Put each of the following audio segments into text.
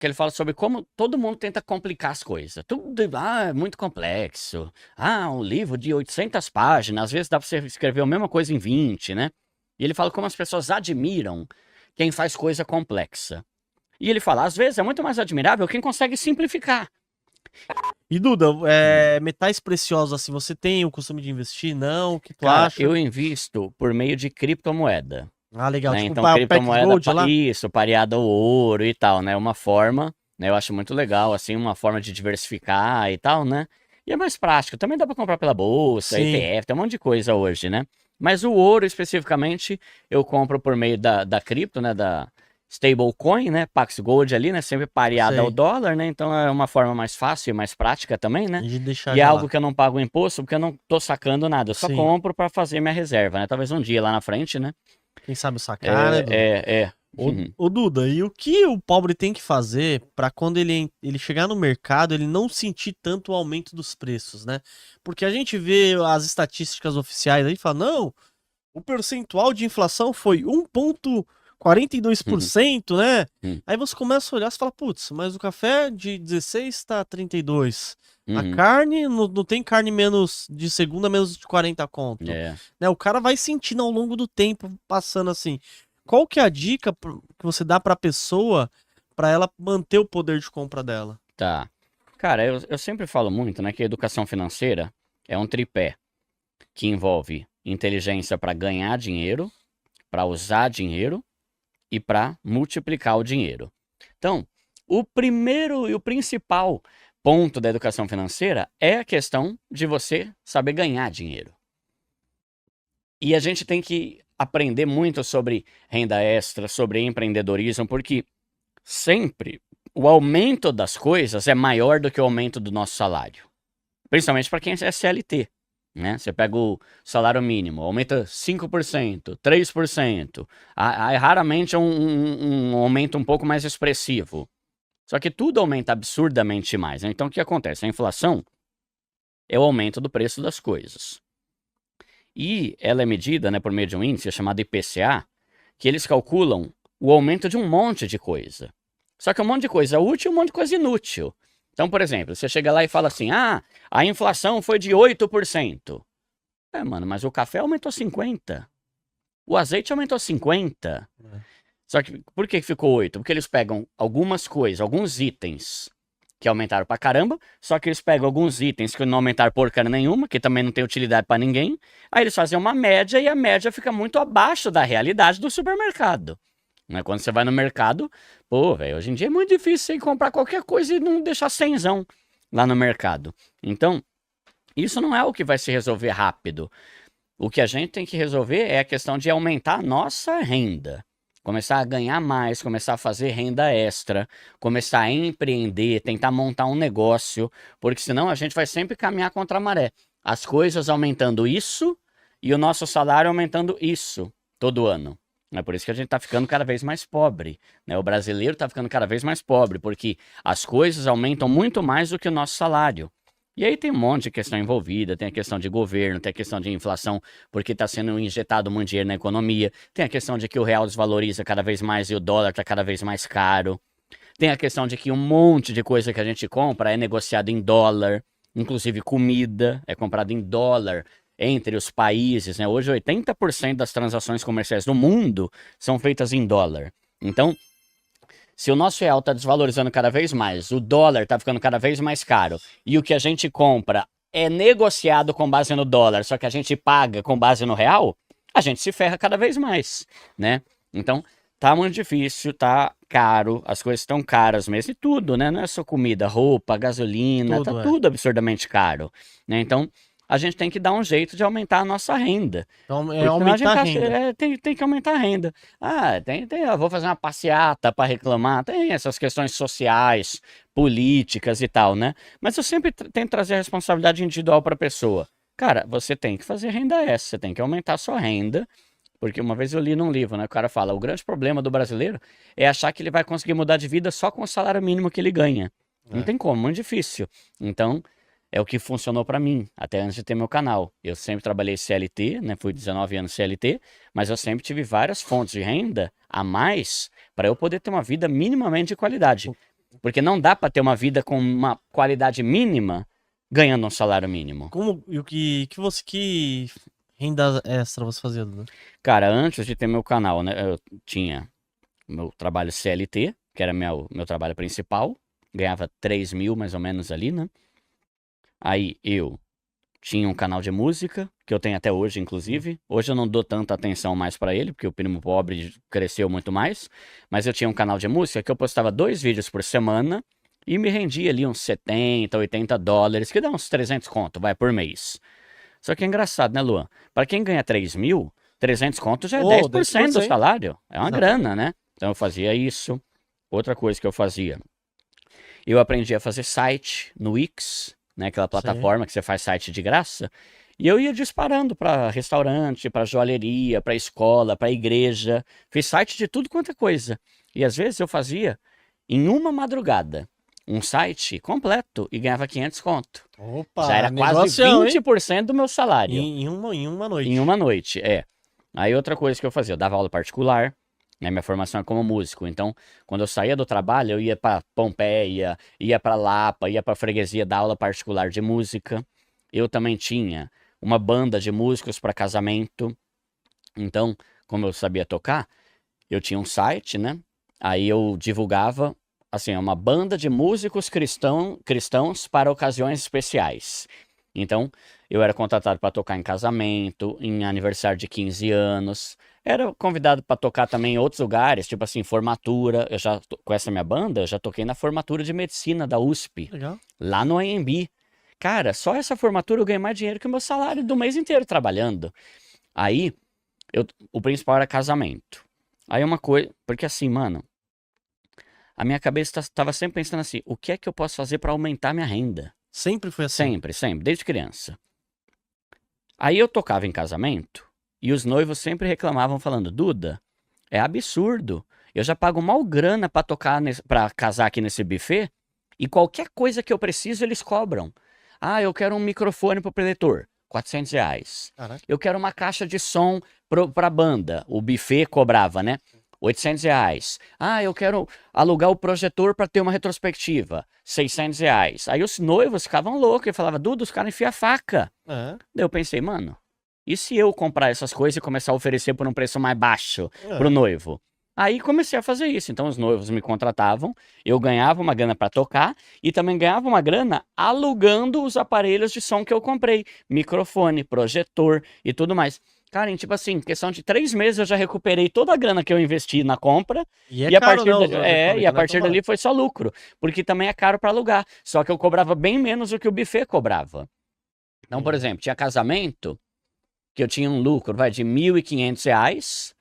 que ele fala sobre como todo mundo tenta complicar as coisas. Tudo é muito complexo. Um livro de 800 páginas, às vezes dá para você escrever a mesma coisa em 20, né? E ele fala como as pessoas admiram quem faz coisa complexa. E ele fala, às vezes é muito mais admirável quem consegue simplificar. E Duda, metais preciosos, assim, você tem o costume de investir? Não? O que tu Cara, acha? eu invisto por meio de criptomoeda. Ah, legal. Né? Tipo Então, o Pax criptomoeda, Gold lá? isso, pareada ao ouro e tal, né? Uma forma, né? Eu acho muito legal, assim, uma forma de diversificar e tal, né? E é mais prático. Também dá para comprar pela bolsa, Sim. ETF, tem um monte de coisa hoje, né? Mas o ouro, especificamente, eu compro por meio da cripto, né? Da stablecoin, né? Pax Gold ali, né? Sempre pareada ao Sei. dólar, né? Então é uma forma mais fácil e mais prática também, né? A gente deixar E é já algo lá. que eu não pago imposto, porque eu não tô sacando nada. Eu só Sim. compro para fazer minha reserva, né? Talvez um dia lá na frente, né? Quem sabe sacar, né, É, Duda? é, é. Ô, Duda, e o que o pobre tem que fazer para quando ele chegar no mercado, ele não sentir tanto o aumento dos preços, né? Porque a gente vê as estatísticas oficiais aí e fala, não, o percentual de inflação foi 1,42%, né? Aí você começa a olhar e fala, putz, mas o café de 16 está 32. A Uhum. carne, não tem carne menos de segunda, menos de 40 conto. É, Né? O cara vai sentindo ao longo do tempo, passando assim. Qual que é a dica que você dá para a pessoa para ela manter o poder de compra dela? tá. Cara, eu sempre falo muito, né, que a educação financeira é um tripé que envolve inteligência para ganhar dinheiro, para usar dinheiro e para multiplicar o dinheiro. Então, o primeiro e o principal ponto da educação financeira é a questão de você saber ganhar dinheiro. E a gente tem que aprender muito sobre renda extra, sobre empreendedorismo, porque sempre o aumento das coisas é maior do que o aumento do nosso salário. Principalmente para quem é CLT. Né? Você pega o salário mínimo, aumenta 5%, 3%. Raramente é um aumento um pouco mais expressivo. Só que tudo aumenta absurdamente mais. Né? Então o que acontece? A inflação é o aumento do preço das coisas. E ela é medida, né, por meio de um índice chamado IPCA, que eles calculam o aumento de um monte de coisa. Só que um monte de coisa útil e um monte de coisa inútil. Então, por exemplo, você chega lá e fala assim: a inflação foi de 8%. Mano, mas o café aumentou 50%. O azeite aumentou 50%. Só que por que ficou 8%? Porque eles pegam algumas coisas, alguns itens que aumentaram pra caramba, só que eles pegam alguns itens que não aumentaram porcaria nenhuma, que também não tem utilidade pra ninguém, aí eles fazem uma média e a média fica muito abaixo da realidade do supermercado. Né? Quando você vai no mercado, pô, velho, hoje em dia é muito difícil você comprar qualquer coisa e não deixar cenzão lá no mercado. Então, isso não é o que vai se resolver rápido. O que a gente tem que resolver é a questão de aumentar a nossa renda. Começar a ganhar mais, começar a fazer renda extra, começar a empreender, tentar montar um negócio, porque senão a gente vai sempre caminhar contra a maré. As coisas aumentando isso e o nosso salário aumentando isso todo ano. É por isso que a gente está ficando cada vez mais pobre. Né? O brasileiro está ficando cada vez mais pobre, porque as coisas aumentam muito mais do que o nosso salário. E aí tem um monte de questão envolvida, tem a questão de governo, tem a questão de inflação, porque está sendo injetado muito dinheiro na economia, tem a questão de que o real desvaloriza cada vez mais e o dólar está cada vez mais caro, tem a questão de que um monte de coisa que a gente compra é negociado em dólar, inclusive comida é comprada em dólar entre os países, né? Hoje 80% das transações comerciais do mundo são feitas em dólar. Então, se o nosso real está desvalorizando cada vez mais, o dólar está ficando cada vez mais caro e o que a gente compra é negociado com base no dólar, só que a gente paga com base no real, a gente se ferra cada vez mais, né? Então, tá muito difícil, tá caro, as coisas estão caras mesmo, e tudo, né? Não é só comida, roupa, gasolina, tá Tudo é. tudo absurdamente caro, né? Então, a gente tem que dar um jeito de aumentar a nossa renda. Então, é Porque senão a aumentar gente a renda. tem que aumentar a renda. Eu vou fazer uma passeata para reclamar. Tem essas questões sociais, políticas e tal, né? Mas eu sempre tento trazer a responsabilidade individual para a pessoa. Cara, você tem que fazer renda extra, você tem que aumentar a sua renda. Porque uma vez eu li num livro, né? O cara fala: o grande problema do brasileiro é achar que ele vai conseguir mudar de vida só com o salário mínimo que ele ganha. Não É. tem como, muito difícil. Então, é o que funcionou para mim, até antes de ter meu canal. Eu sempre trabalhei CLT, né? Fui 19 anos CLT, mas eu sempre tive várias fontes de renda a mais para eu poder ter uma vida minimamente de qualidade. Porque não dá pra ter uma vida com uma qualidade mínima ganhando um salário mínimo. Como, e o que renda extra você fazia, Duda? Cara, antes de ter meu canal, né, eu tinha meu trabalho CLT, que era meu trabalho principal, ganhava 3 mil mais ou menos ali, né? Aí eu tinha um canal de música, que eu tenho até hoje, inclusive. Hoje eu não dou tanta atenção mais pra ele, porque o Primo Pobre cresceu muito mais. Mas eu tinha um canal de música que eu postava 2 vídeos por semana e me rendia ali uns 70, 80 dólares, que dá uns 300 conto, vai, por mês. Só que é engraçado, né, Luan? Pra quem ganha 3 mil, 300 conto já é 10% do salário. É uma grana, né? Então eu fazia isso. Outra coisa que eu fazia, eu aprendi a fazer site no Wix, né, aquela plataforma que você faz site de graça, e eu ia disparando para restaurante, para joalheria, para escola, para igreja, fiz site de tudo quanto é coisa. E às vezes eu fazia em uma madrugada um site completo e ganhava 500 conto. Opa, já era quase 20% do meu salário. Em uma noite. Em uma noite, é. Aí outra coisa que eu fazia, eu dava aula particular, né? Minha formação é como músico. Então, quando eu saía do trabalho, eu ia para Pompeia, ia para Lapa, ia para freguesia dar aula particular de música. Eu também tinha uma banda de músicos para casamento. Então, como eu sabia tocar, eu tinha um site, né? Aí eu divulgava, assim, uma banda de músicos cristãos para ocasiões especiais. Então, eu era contratado para tocar em casamento, em aniversário de 15 anos. Era convidado para tocar também em outros lugares, tipo assim, formatura. Com essa minha banda, eu já toquei na formatura de medicina da USP, Legal. lá no AMB. Cara, só essa formatura eu ganhei mais dinheiro que o meu salário do mês inteiro trabalhando. Aí, o principal era casamento. Aí uma coisa, porque assim, mano, a minha cabeça tava sempre pensando assim, o que é que eu posso fazer para aumentar minha renda? Sempre foi assim? Sempre, sempre, desde criança. Aí eu tocava em casamento e os noivos sempre reclamavam falando, Duda, é absurdo. Eu já pago mal grana pra tocar, pra casar aqui nesse buffet e qualquer coisa que eu preciso eles cobram. Ah, eu quero um microfone pro preletor, R$ 400. Caraca. Eu quero uma caixa de som pra banda, o buffet cobrava, né? R$ 800. Ah, eu quero alugar o projetor para ter uma retrospectiva. R$ 600. Aí os noivos ficavam loucos e falavam, Duda, os caras enfiam a faca. É. Daí eu pensei, mano, e se eu comprar essas coisas e começar a oferecer por um preço mais baixo pro noivo? Aí comecei a fazer isso. Então os noivos me contratavam, eu ganhava uma grana para tocar e também ganhava uma grana alugando os aparelhos de som que eu comprei. Microfone, projetor e tudo mais. Cara, em tipo assim, questão de 3 meses eu já recuperei toda a grana que eu investi na compra. E a partir, caro, e a partir dali foi só lucro. Porque também é caro para alugar. Só que eu cobrava bem menos do que o buffet cobrava. Então, por exemplo, tinha casamento que eu tinha um lucro, de R$ 1.500,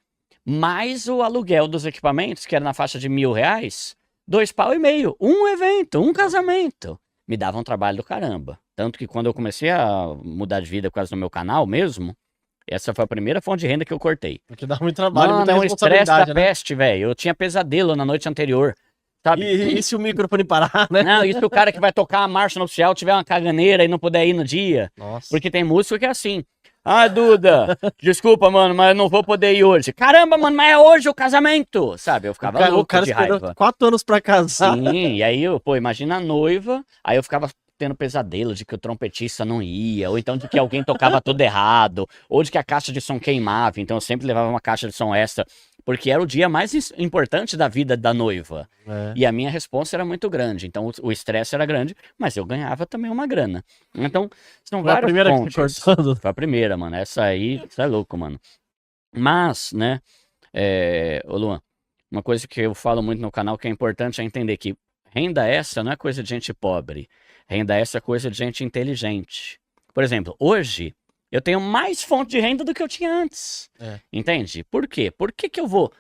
mais o aluguel dos equipamentos, que era na faixa de R$ 1.000, 2,5 pau. Um evento, um casamento. Me dava um trabalho do caramba. Tanto que quando eu comecei a mudar de vida por causa do meu canal mesmo, essa foi a primeira fonte de renda que eu cortei. Porque dá muito trabalho, muita é um estresse da né? peste, velho. Eu tinha pesadelo na noite anterior. Sabe? E se o microfone parar, né? Não, e se o cara que vai tocar a marcha no oficial tiver uma caganeira e não puder ir no dia? Nossa. Porque tem músico que é assim. Ah, Duda, desculpa, mano, mas eu não vou poder ir hoje. Caramba, mano, mas é hoje o casamento, sabe? Eu ficava louco o cara de esperou raiva. 4 anos pra casar. Sim, e aí, imagina a noiva, aí eu ficava tendo pesadelo de que o trompetista não ia, ou então de que alguém tocava tudo errado, ou de que a caixa de som queimava, então eu sempre levava uma caixa de som extra, porque era o dia mais importante da vida da noiva. E a minha resposta era muito grande, então o estresse era grande, mas eu ganhava também uma grana. Então, são várias Foi a primeira fontes. que você cortou? Foi a primeira, mano, essa aí, você é louco, mano. Mas, né, ô Luan, uma coisa que eu falo muito no canal que é importante é entender que renda essa não é coisa de gente pobre. Renda essa é coisa de gente inteligente. Por exemplo, hoje eu tenho mais fonte de renda do que eu tinha antes. Entende? Por quê? Por que que eu vou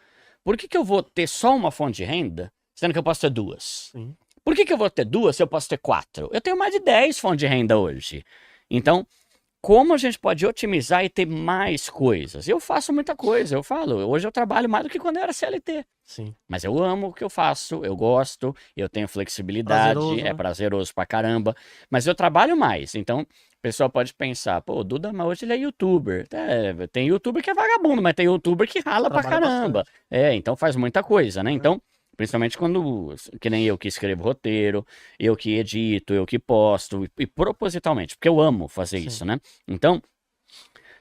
ter só uma fonte de renda, sendo que eu posso ter duas? Sim. Por que que eu vou ter duas se eu posso ter 4? Eu tenho mais de 10 fontes de renda hoje. Então, como a gente pode otimizar e ter mais coisas? Eu faço muita coisa, eu falo. Hoje eu trabalho mais do que quando eu era CLT. Sim. Mas eu amo o que eu faço, eu gosto, eu tenho flexibilidade, é prazeroso pra caramba. Mas eu trabalho mais, então o pessoal pode pensar, pô, o Duda, mas hoje ele é youtuber. Tem youtuber que é vagabundo, mas tem youtuber que rala pra caramba. Então faz muita coisa, né? Então, Principalmente quando, que nem eu que escrevo roteiro, eu que edito, eu que posto, e propositalmente, porque eu amo fazer Sim. isso, né? Então,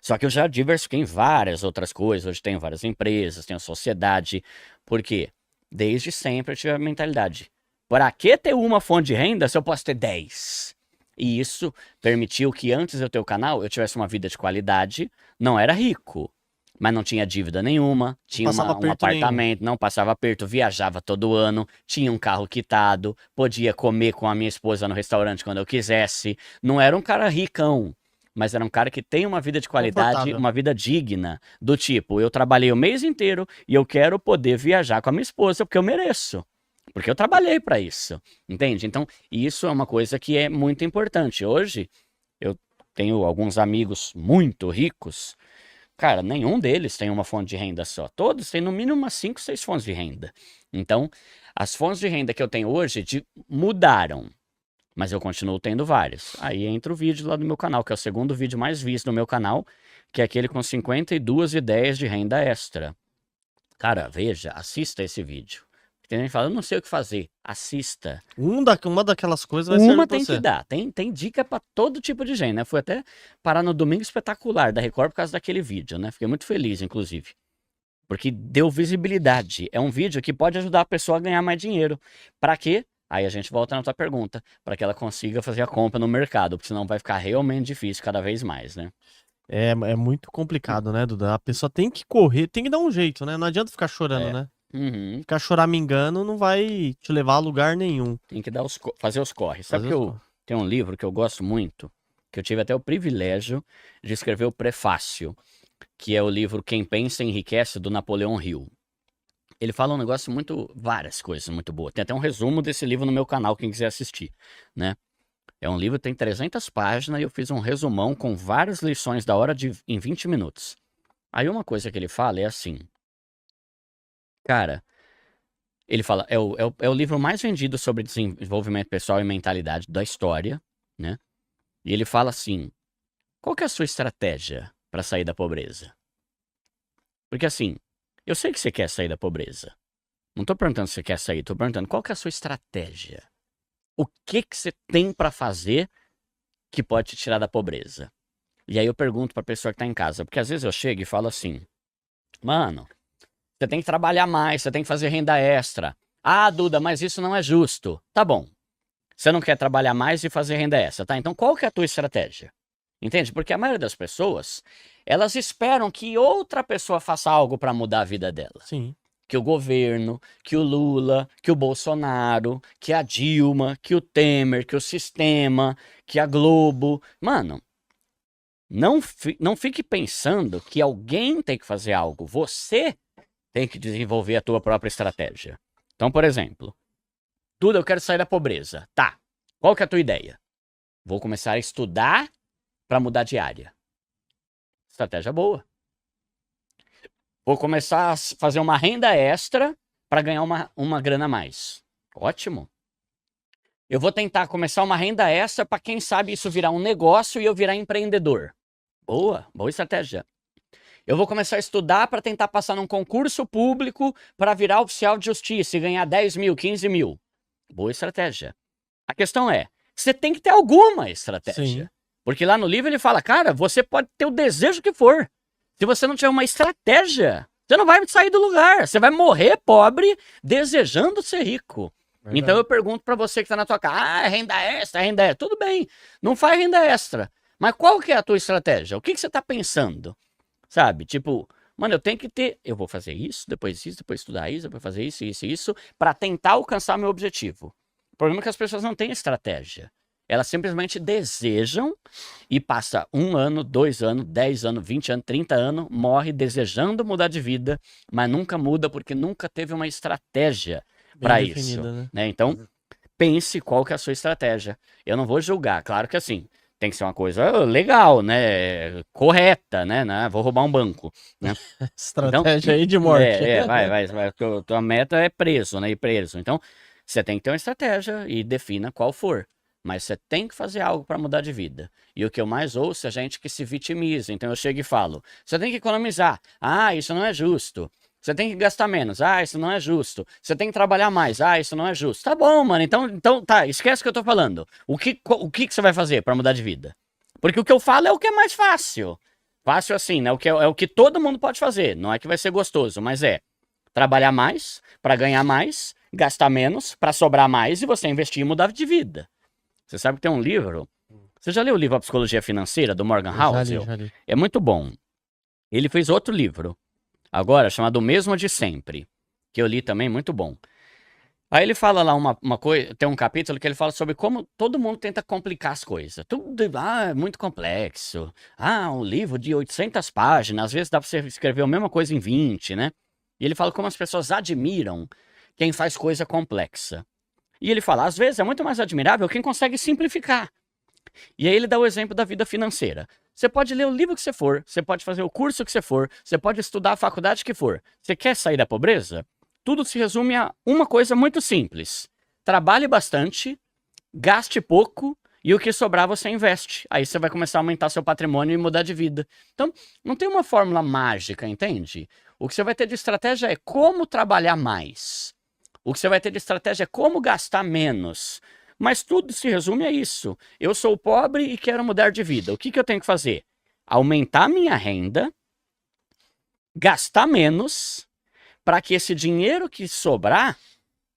só que eu já diversifiquei em várias outras coisas, hoje tenho várias empresas, tenho sociedade, porque desde sempre eu tive a mentalidade, para que ter uma fonte de renda se eu posso ter 10? E isso permitiu que antes de eu ter o canal, eu tivesse uma vida de qualidade, não era rico, mas não tinha dívida nenhuma, tinha passava um aperto nenhum. apartamento, não passava aperto, viajava todo ano, tinha um carro quitado, podia comer com a minha esposa no restaurante quando eu quisesse, não era um cara ricão, mas era um cara que tem uma vida de qualidade, Confortável. uma vida digna, do tipo, eu trabalhei o mês inteiro e eu quero poder viajar com a minha esposa porque eu mereço. Porque eu trabalhei para isso, entende? Então, isso é uma coisa que é muito importante. Hoje, eu tenho alguns amigos muito ricos. Cara, nenhum deles tem uma fonte de renda só. Todos têm no mínimo umas 5, 6 fontes de renda. Então, as fontes de renda que eu tenho hoje mudaram, mas eu continuo tendo várias. Aí entra o vídeo lá do meu canal, que é o segundo vídeo mais visto do meu canal, que é aquele com 52 ideias de renda extra. Cara, veja, assista esse vídeo. Tem gente que fala, eu não sei o que fazer. Assista. Uma daquelas coisas vai servir Uma pra tem você. que dar. Tem dica pra todo tipo de gente, né? Fui até parar no Domingo Espetacular da Record por causa daquele vídeo, né? Fiquei muito feliz, inclusive. Porque deu visibilidade. É um vídeo que pode ajudar a pessoa a ganhar mais dinheiro. Pra quê? Aí a gente volta na tua pergunta. Pra que ela consiga fazer a compra no mercado. Porque senão vai ficar realmente difícil cada vez mais, né? É muito complicado, né, Duda? A pessoa tem que correr, tem que dar um jeito, né? Não adianta ficar chorando, É. né? Uhum. Ficar choramingando não vai te levar a lugar nenhum. Tem que dar fazer os corres. Sabe Fazer que os eu corre. tenho um livro que eu gosto muito, que eu tive até o privilégio de escrever o prefácio, que é o livro Quem Pensa Enriquece, do Napoleão Hill. Ele fala um negócio várias coisas muito boas. Tem até um resumo desse livro no meu canal, quem quiser assistir, né? É um livro que tem 300 páginas e eu fiz um resumão com várias lições da hora em 20 minutos. Aí uma coisa que ele fala é assim, cara, ele fala, é o livro mais vendido sobre desenvolvimento pessoal e mentalidade da história, né? E ele fala assim, qual que é a sua estratégia para sair da pobreza? Porque assim, eu sei que você quer sair da pobreza. Não tô perguntando se você quer sair, tô perguntando qual que é a sua estratégia? O que que você tem para fazer que pode te tirar da pobreza? E aí eu pergunto pra pessoa que tá em casa, porque às vezes eu chego e falo assim, mano, você tem que trabalhar mais, você tem que fazer renda extra. Ah, Duda, mas isso não é justo. Tá bom. Você não quer trabalhar mais e fazer renda extra, tá? Então qual que é a tua estratégia? Entende? Porque a maioria das pessoas, elas esperam que outra pessoa faça algo pra mudar a vida dela. Sim. Que o governo, que o Lula, que o Bolsonaro, que a Dilma, que o Temer, que o sistema, que a Globo. Mano, não fique pensando que alguém tem que fazer algo. Você tem que desenvolver a tua própria estratégia. Então, por exemplo, Duda, eu quero sair da pobreza. Tá, qual que é a tua ideia? Vou começar a estudar para mudar de área. Estratégia boa. Vou começar a fazer uma renda extra para ganhar uma grana a mais. Ótimo. Eu vou tentar começar uma renda extra para quem sabe isso virar um negócio e eu virar empreendedor. Boa estratégia. Eu vou começar a estudar para tentar passar num concurso público para virar oficial de justiça e ganhar 10 mil, 15 mil. Boa estratégia. A questão é, você tem que ter alguma estratégia. Sim. Porque lá no livro ele fala, cara, você pode ter o desejo que for. Se você não tiver uma estratégia, você não vai sair do lugar. Você vai morrer pobre desejando ser rico. Verdade. Então eu pergunto pra você que tá na tua casa, renda extra, renda extra. Tudo bem, não faz renda extra. Mas qual que é a tua estratégia? O que você tá pensando? Sabe? Tipo, mano, eu tenho que ter... Eu vou fazer isso, depois estudar isso, depois fazer isso, pra tentar alcançar meu objetivo. O problema é que as pessoas não têm estratégia. Elas simplesmente desejam e passa 1 ano, 2 anos, 10 anos, 20 anos, 30 anos, morre desejando mudar de vida, mas nunca muda porque nunca teve uma estratégia para isso. definida, Né? Então, pense qual que é a sua estratégia. Eu não vou julgar, claro que assim, tem que ser uma coisa legal, né? Correta, né? Vou roubar um banco, né? Estratégia aí de morte. Vai. Tua meta é preso, né? Ir preso. Então, você tem que ter uma estratégia e defina qual for. Mas você tem que fazer algo para mudar de vida. E o que eu mais ouço é gente que se vitimiza. Então eu chego e falo, você tem que economizar. Ah, isso não é justo. Você tem que gastar menos. Ah, isso não é justo. Você tem que trabalhar mais. Ah, isso não é justo. Tá bom, mano. Então tá, esquece o que eu tô falando. O que você vai fazer pra mudar de vida? Porque o que eu falo é o que é mais fácil. Fácil assim, né? É o que todo mundo pode fazer. Não é que vai ser gostoso, mas é trabalhar mais pra ganhar mais, gastar menos pra sobrar mais e você investir e mudar de vida. Você sabe que tem um livro. Você já leu o livro A Psicologia Financeira, do Morgan Housel? Já li. É muito bom. Ele fez outro livro, agora, chamado O Mesmo de Sempre, que eu li também, muito bom. Aí ele fala lá uma coisa, tem um capítulo que ele fala sobre como todo mundo tenta complicar as coisas. Tudo, é muito complexo. Ah, um livro de 800 páginas, às vezes dá pra você escrever a mesma coisa em 20, né? E ele fala como as pessoas admiram quem faz coisa complexa. E ele fala, às vezes é muito mais admirável quem consegue simplificar. E aí ele dá o exemplo da vida financeira. Você pode ler o livro que você for, você pode fazer o curso que você for, você pode estudar a faculdade que for. Você quer sair da pobreza? Tudo se resume a uma coisa muito simples. Trabalhe bastante, gaste pouco e o que sobrar você investe. Aí você vai começar a aumentar seu patrimônio e mudar de vida. Então, não tem uma fórmula mágica, entende? O que você vai ter de estratégia é como trabalhar mais. O que você vai ter de estratégia é como gastar menos. Mas tudo se resume a isso. Eu sou pobre e quero mudar de vida. O que eu tenho que fazer? Aumentar minha renda, gastar menos, para que esse dinheiro que sobrar,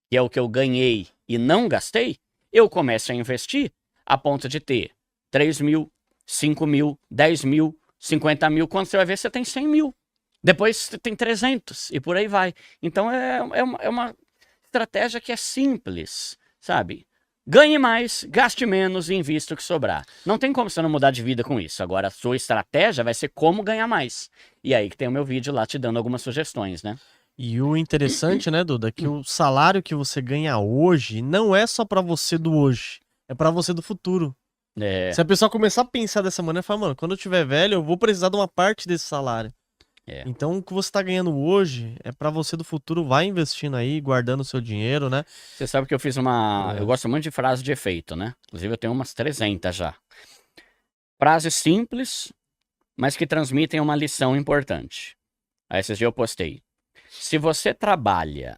que é o que eu ganhei e não gastei, eu comece a investir a ponto de ter 3 mil, 5 mil, 10 mil, 50 mil. Quando você vai ver, você tem 100 mil. Depois você tem 300 e por aí vai. Então é uma estratégia que é simples, sabe? Ganhe mais, gaste menos e invista o que sobrar. Não tem como você não mudar de vida com isso. Agora, a sua estratégia vai ser como ganhar mais. E aí que tem o meu vídeo lá te dando algumas sugestões, né? E o interessante, né, Duda, é que o salário que você ganha hoje não é só pra você do hoje, é pra você do futuro. É, Se a pessoa começar a pensar dessa maneira, fala, mano, quando eu tiver velho, eu vou precisar de uma parte desse salário. é. Então, o que você tá ganhando hoje é pra você do futuro, vai investindo aí, guardando o seu dinheiro, né? Você sabe que eu fiz uma... É. Eu gosto muito de frase de efeito, né? Inclusive eu tenho umas 300 já. Frases simples, mas que transmitem uma lição importante. Aí esses dias eu postei. Se você trabalha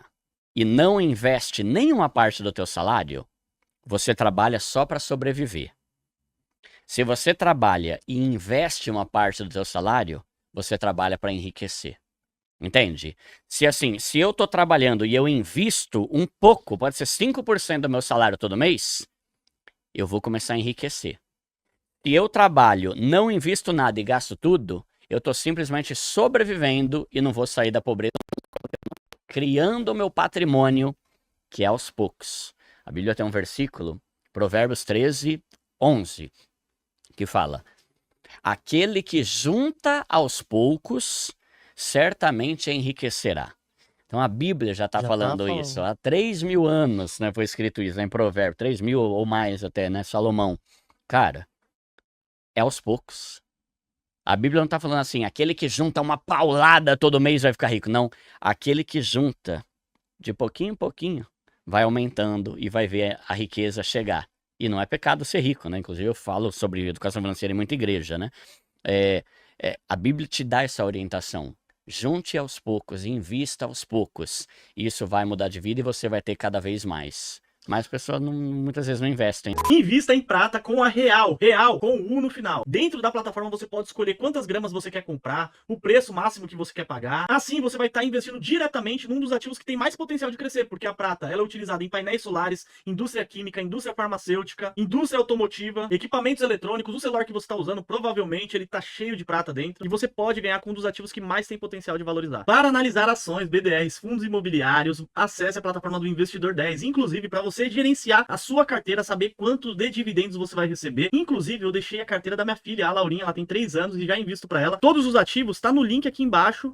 e não investe nenhuma parte do teu salário, você trabalha só para sobreviver. Se você trabalha e investe uma parte do teu salário, você trabalha para enriquecer. Entende? Se eu tô trabalhando e eu invisto um pouco, pode ser 5% do meu salário todo mês, eu vou começar a enriquecer. Se eu trabalho, não invisto nada e gasto tudo, eu tô simplesmente sobrevivendo e não vou sair da pobreza, criando o meu patrimônio, que é aos poucos. A Bíblia tem um versículo, Provérbios 13, 11, que fala: aquele que junta aos poucos, certamente enriquecerá. Então a Bíblia já está falando isso. Há 3.000 anos, né, foi escrito isso, né, em Provérbios. 3.000 ou mais até, né? Salomão. Cara, é aos poucos. A Bíblia não está falando assim, aquele que junta uma paulada todo mês vai ficar rico. Não, aquele que junta de pouquinho em pouquinho vai aumentando e vai ver a riqueza chegar. E não é pecado ser rico, né? Inclusive eu falo sobre educação financeira em muita igreja, né? A Bíblia te dá essa orientação. Junte aos poucos, invista aos poucos. Isso vai mudar de vida e você vai ter cada vez mais. Mas as pessoas muitas vezes não investem. Invista em prata com a Real com o U no final. Dentro da plataforma você pode escolher quantas gramas você quer comprar, o preço máximo que você quer pagar. Assim você vai estar investindo diretamente num dos ativos que tem mais potencial de crescer, porque a prata ela é utilizada em painéis solares, indústria química, indústria farmacêutica, indústria automotiva, equipamentos eletrônicos. O celular que você está usando provavelmente ele está cheio de prata dentro e você pode ganhar com um dos ativos que mais tem potencial de valorizar. Para analisar ações, BDRs, fundos imobiliários, acesse a plataforma do Investidor 10, inclusive para você gerenciar a sua carteira, saber quanto de dividendos você vai receber. Inclusive, eu deixei a carteira da minha filha, a Laurinha, ela tem 3 anos e já invisto para ela. Todos os ativos tá no link aqui embaixo